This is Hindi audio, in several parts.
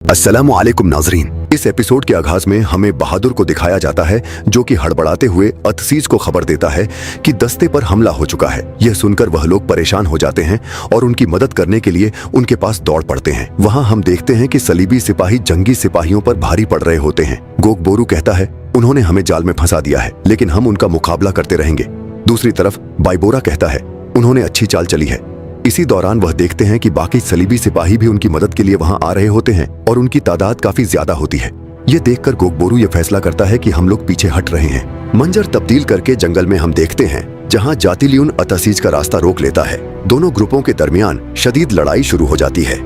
अस्सलामुअलैकुम नाजरीन। इस एपिसोड के आगाज में हमें बहादुर को दिखाया जाता है जो कि हड़बड़ाते हुए अतसीज को खबर देता है कि दस्ते पर हमला हो चुका है। यह सुनकर वह लोग परेशान हो जाते हैं और उनकी मदद करने के लिए उनके पास दौड़ पड़ते हैं। वहां हम देखते हैं कि सलीबी सिपाही जंगी सिपाहियों पर भारी पड़ रहे होते हैं। गोक बोरू कहता है, उन्होंने हमें जाल में फंसा दिया है, लेकिन हम उनका मुकाबला करते रहेंगे। दूसरी तरफ बाइबोरा कहता है, उन्होंने अच्छी चाल चली है। इसी दौरान वह देखते हैं कि बाकी सलीबी सिपाही भी उनकी मदद के लिए वहां आ रहे होते हैं और उनकी तादाद काफी ज्यादा होती है। ये देखकर गोकबोरू ये फैसला करता है कि हम लोग पीछे हट रहे हैं। मंजर तब्दील करके जंगल में हम देखते हैं जहां जातिलियून अतसीज का रास्ता रोक लेता है। दोनों ग्रुपों के दरमियान शदीद लड़ाई शुरू हो जाती है।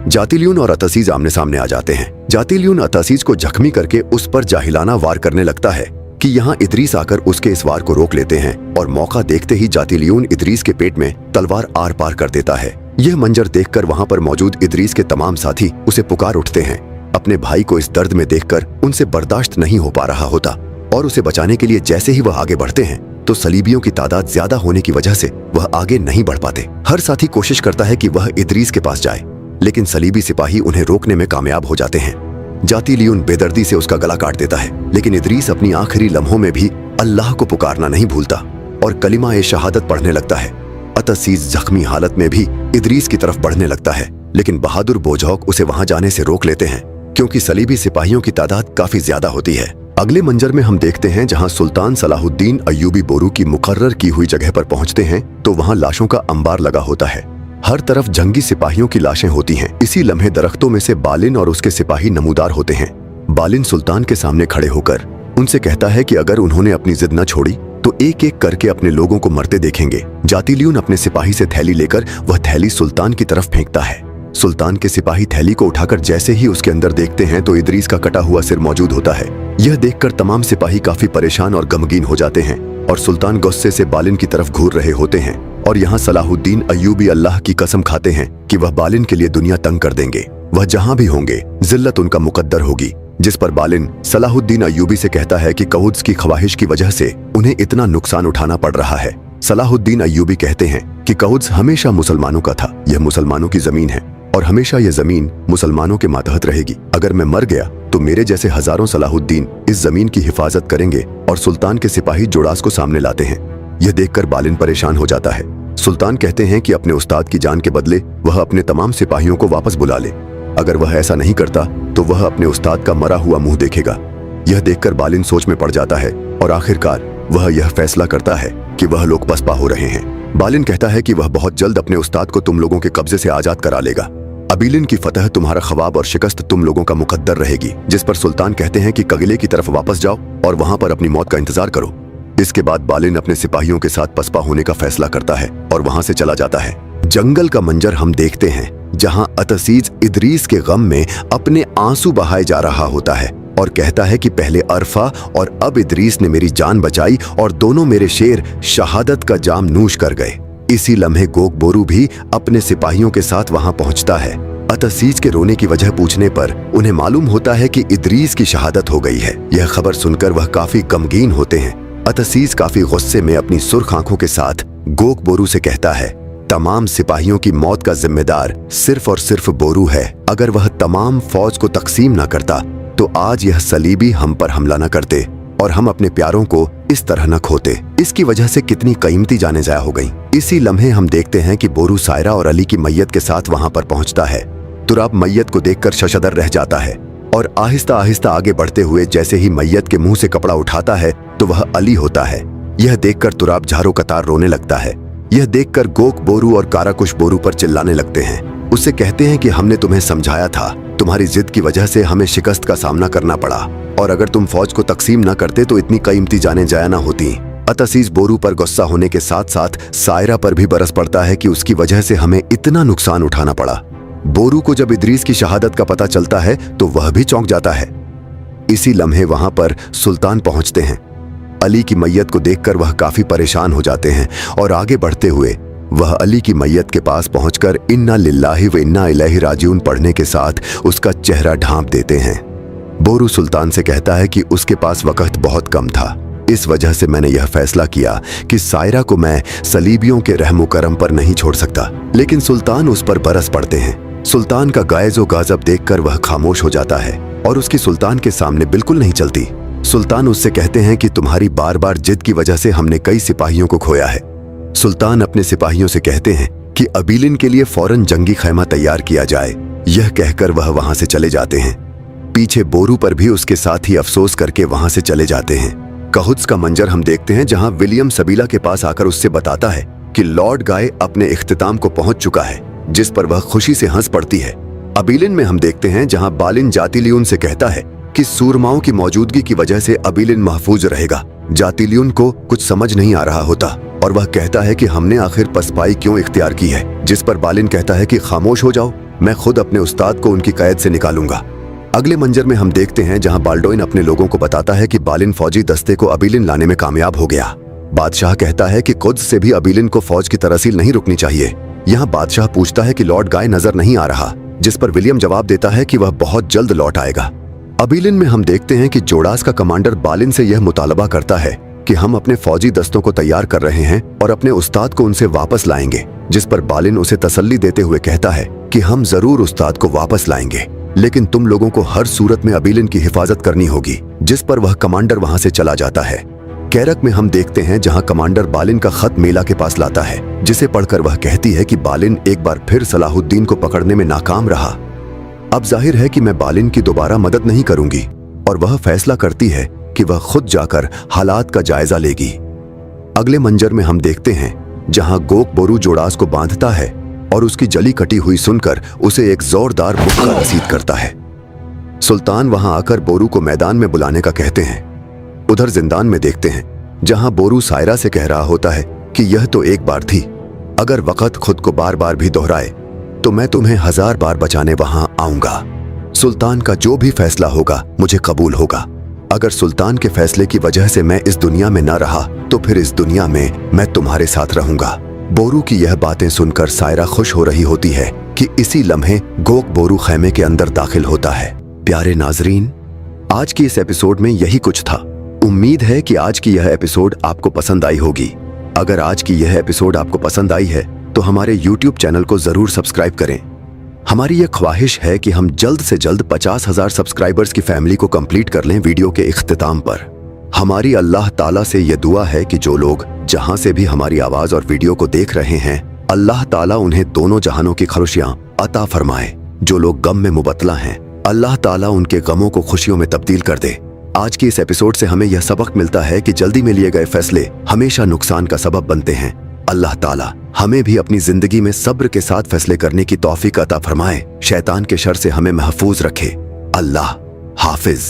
जातिलियून और अतसीज आमने सामने आ जाते हैं। जातिलियून अतसीज को जख्मी करके उस पर जाहिलाना वार करने लगता है कि यहाँ इदरीस आकर उसके इस वार को रोक लेते हैं और मौका देखते ही जातिलियून इदरीस के पेट में तलवार आर पार कर देता है। यह मंजर देखकर वहां पर मौजूद इदरीस के तमाम साथी उसे पुकार उठते हैं। अपने भाई को इस दर्द में देखकर उनसे बर्दाश्त नहीं हो पा रहा होता और उसे बचाने के लिए जैसे ही वह आगे बढ़ते हैं तो सलीबियों की तादाद ज्यादा होने की वजह से वह आगे नहीं बढ़ पाते। हर साथी कोशिश करता है कि वह इदरीस के पास जाए, लेकिन सलीबी सिपाही उन्हें रोकने में कामयाब हो जाते हैं। जातिलियून बेदर्दी से उसका गला काट देता है, लेकिन इदरीस अपनी आखिरी लम्हों में भी अल्लाह को पुकारना नहीं भूलता और कलिमा ए शहादत पढ़ने लगता है। अतसीज जख्मी हालत में भी इदरीस की तरफ बढ़ने लगता है, लेकिन बहादुर बोझौक उसे वहां जाने से रोक लेते हैं क्योंकि सलीबी सिपाहियों की तादाद काफी ज्यादा होती है। अगले मंजर में हम देखते हैं जहां सुल्तान सलाहुद्दीन अय्यूबी बोरू की मुकर्रर की हुई जगह पर पहुंचते हैं तो वहां लाशों का अंबार लगा होता है। हर तरफ जंगी सिपाहियों की लाशें होती हैं। इसी लम्हे दरख्तों में से बालिन और उसके सिपाही नमूदार होते हैं। बालिन सुल्तान के सामने खड़े होकर उनसे कहता है कि अगर उन्होंने अपनी जिद न छोड़ी तो एक एक करके अपने लोगों को मरते देखेंगे। जातिलियून अपने सिपाही से थैली लेकर वह थैली सुल्तान की तरफ फेंकता है। सुल्तान के सिपाही थैली को उठाकर जैसे ही उसके अंदर देखते हैं तो इदरीस का कटा हुआ सिर मौजूद होता है। यह देखकर तमाम सिपाही काफी परेशान और गमगीन हो जाते हैं और सुल्तान गुस्से से बालिन की तरफ घूर रहे होते हैं। और यहाँ सलाहुद्दीन अय्यूबी अल्लाह की कसम खाते हैं कि वह बालिन के लिए दुनिया तंग कर देंगे। वह जहां भी होंगे जिल्लत उनका मुकद्दर होगी। जिस पर बालिन सलाहुद्दीन अय्यूबी से कहता है कि कउद्स की ख्वाहिश की वजह से उन्हें इतना नुकसान उठाना पड़ रहा है। सलाहुद्दीन अय्यूबी कहते हैं कि कउद्स हमेशा मुसलमानों का था, यह मुसलमानों की जमीन है और हमेशा यह जमीन मुसलमानों के मातहत रहेगी। अगर मैं मर गया तो मेरे जैसे हजारों सलाहुद्दीन इस जमीन की हिफाजत करेंगे। और सुल्तान के सिपाही जोड़ास को सामने लाते हैं। यह देखकर बालिन परेशान हो जाता है। सुल्तान कहते हैं कि अपने उस्ताद की जान के बदले वह अपने तमाम सिपाहियों को वापस बुला ले। अगर वह ऐसा नहीं करता तो वह अपने उस्ताद का मरा हुआ मुंह देखेगा। यह देखकर बालिन सोच में पड़ जाता है और आखिरकार वह यह फैसला करता है कि वह लोग पसपा हो रहे हैं। बालिन कहता है कि वह बहुत जल्द अपने उस्ताद को तुम लोगों के कब्जे से आजाद करा लेगा। अबीलिन की फतह तुम्हारा ख्वाब और शिकस्त तुम लोगों का मुकद्दर रहेगी। जिस पर सुल्तान कहते हैं कि कगिले की तरफ वापस जाओ और वहां पर अपनी मौत का इंतजार करो। इसके बाद बालिन अपने सिपाहियों के साथ पसपा होने का फैसला करता है और वहां से चला जाता है। जंगल का मंजर हम देखते हैं जहां अतसीज इदरीस के गम में अपने आंसू बहाए जा रहा होता है और कहता है कि पहले अरफा और अब इदरीस ने मेरी जान बचाई और दोनों मेरे शेर शहादत का जाम नूश कर गए। इसी लम्हे गोक बोरू भी अपने सिपाहियों के साथ वहां पहुंचता है। अतसीज के रोने की वजह पूछने पर उन्हें मालूम होता है कि इदरीस की शहादत हो गई है। यह खबर सुनकर वह काफी गमगीन होते हैं। अतसीज काफी गुस्से में अपनी सुर्ख आंखों के साथ गोक बोरू से कहता है, तमाम सिपाहियों की मौत का जिम्मेदार सिर्फ और सिर्फ बोरू है। अगर वह तमाम फौज को तकसीम न करता तो आज यह सलीबी हम पर हमला न करते और हम अपने प्यारों को इस तरह न खोते। इसकी वजह से कितनी कीमती जानें जाया हो गई। इसी लम्हे हम देखते हैं कि बोरू सायरा और अली की मैयत के साथ वहां पर पहुंचता है। तुराब मैयत को देखकर शशदर रह जाता है और आहिस्ता आहिस्ता आगे बढ़ते हुए जैसे ही मैयत के मुंह से कपड़ा उठाता है तो वह अली होता है। यह देखकर तुराब झारो कतार रोने लगता है। यह देखकर गोक बोरू और काराकुश बोरू पर चिल्लाने लगते हैं। उससे कहते हैं कि हमने तुम्हें समझाया था, तुम्हारी जिद की वजह से हमें शिकस्त का सामना करना पड़ा और अगर तुम फौज को तकसीम न करते तो इतनी कीमती जानें जाया न होती। अतसीज बोरू पर गुस्सा होने के साथ साथ सायरा पर भी बरस पड़ता है कि उसकी वजह से हमें इतना नुकसान उठाना पड़ा। बोरू को जब इदरीस की शहादत का पता चलता है तो वह भी चौंक जाता है। इसी लम्हे वहां पर सुल्तान पहुंचते हैं। अली की मैयत को देखकर वह काफी परेशान हो जाते हैं और आगे बढ़ते हुए वह अली की मैयत के पास पहुंचकर इन्ना लिल्लाहि व इन्ना इलैहि राजिऊन पढ़ने के साथ उसका चेहरा ढांप देते हैं। बोरू सुल्तान से कहता है कि उसके पास वक्त बहुत कम था, इस वजह से मैंने यह फैसला किया कि सायरा को मैं सलीबियों के रहमो करम पर नहीं छोड़ सकता। लेकिन सुल्तान उस पर बरस पड़ते हैं। सुल्तान का गायज़ो गाज़ब देखकर वह खामोश हो जाता है और उसकी सुल्तान के सामने बिल्कुल नहीं चलती। सुल्तान उससे कहते हैं कि तुम्हारी बार बार जिद की वजह से हमने कई सिपाहियों को खोया है। सुल्तान अपने सिपाहियों से कहते हैं कि अबीलिन के लिए फौरन जंगी खैमा तैयार किया जाए। यह कहकर वह वहां से चले जाते हैं। पीछे बोरू पर भी उसके साथ ही अफसोस करके वहां से चले जाते हैं। कहुत्स का मंजर हम देखते हैं जहां विलियम सबीला के पास आकर उससे बताता है कि लॉर्ड गाय अपने इख्तिताम को पहुंच चुका है, जिस पर वह खुशी से हंस पड़ती है। अबीलिन में हम देखते हैं जहां बालिन जातिलियन से कहता है कि सूरमाओं की मौजूदगी की वजह से अबीलिन महफूज रहेगा। जातिलियन को कुछ समझ नहीं आ रहा होता और वह कहता है कि हमने आखिर पसपाई क्यों इख्तियार की है, जिस पर बालिन कहता है कि खामोश हो जाओ, मैं खुद अपने उस्ताद को उनकी कैद से निकालूंगा। अगले मंजर में हम देखते हैं जहां बाल्डोइन अपने लोगों को बताता है कि बालिन फौजी दस्ते को अबीलिन लाने में कामयाब हो गया। बादशाह कहता है कि कुद्स से भी अबीलिन को फौज की तरसील नहीं रुकनी चाहिए। यहाँ बादशाह पूछता है कि लॉर्ड गाय नजर नहीं आ रहा, जिस पर विलियम जवाब देता है कि वह बहुत जल्द लौट आएगा। अबीलिन में हम देखते हैं कि जोड़ास का कमांडर बालिन से यह मुतालबा करता है कि हम अपने फौजी दस्तों को तैयार कर रहे हैं और अपने उस्ताद को उनसे वापस लाएंगे, जिस पर बालिन उसे तसल्ली देते हुए कहता है कि हम जरूर उस्ताद को वापस लाएंगे, लेकिन तुम लोगों को हर सूरत में अबीलिन की हिफाजत करनी होगी, जिस पर वह कमांडर वहां से चला जाता है। कैरक में हम देखते हैं जहां कमांडर बालिन का खत मेला के पास लाता है, जिसे पढ़कर वह कहती है कि बालिन एक बार फिर सलाहुद्दीन को पकड़ने में नाकाम रहा। अब जाहिर है कि मैं बालिन की दोबारा मदद नहीं करूंगी और वह फैसला करती है कि वह खुद जाकर हालात का जायजा लेगी। अगले मंजर में हम देखते हैं जहां गोक बोरू जोड़ास को बांधता है और उसकी जली कटी हुई सुनकर उसे एक जोरदार मुक्का रसीद करता है। सुल्तान वहां आकर बोरू को मैदान में बुलाने का कहते हैं। उधर जिंदान में देखते हैं जहां बोरू सायरा से कह रहा होता है कि यह तो एक बार थी, अगर वक्त खुद को बार बार भी दोहराए तो मैं तुम्हें 1000 बार बचाने वहां आऊंगा। सुल्तान का जो भी फैसला होगा मुझे कबूल होगा। अगर सुल्तान के फैसले की वजह से मैं इस दुनिया में न रहा तो फिर इस दुनिया में मैं तुम्हारे साथ रहूंगा। बोरू की यह बातें सुनकर सायरा खुश हो रही होती है कि इसी लम्हे गोक बोरू खैमे के अंदर दाखिल होता है। प्यारे नाजरीन, आज की इस एपिसोड में यही कुछ था। उम्मीद है कि आज की यह एपिसोड आपको पसंद आई होगी। अगर आज की यह एपिसोड आपको पसंद आई है तो हमारे YouTube चैनल को जरूर सब्सक्राइब करें। हमारी यह ख्वाहिश है कि हम जल्द से जल्द 50,000 सब्सक्राइबर्स की फैमिली को कंप्लीट कर लें वीडियो के इख्तिताम पर। हमारी अल्लाह ताला से यह दुआ है कि जो लोग जहां से भी हमारी आवाज और वीडियो को देख रहे हैं, अल्लाह ताला उन्हें दोनों जहानों की खुशियां अता फरमाए। जो लोग गम में मुबतला हैं, अल्लाह ताला उनके गमों को खुशियों में तब्दील कर दे। आज की इस एपिसोड से हमें यह सबक मिलता है कि जल्दी में लिए गए फैसले हमेशा नुकसान का सबब बनते हैं। अल्लाह ताला हमें भी अपनी जिंदगी में सब्र के साथ फैसले करने की तौफीक अता फरमाए। शैतान के शर से हमें महफूज रखे। अल्लाह हाफिज।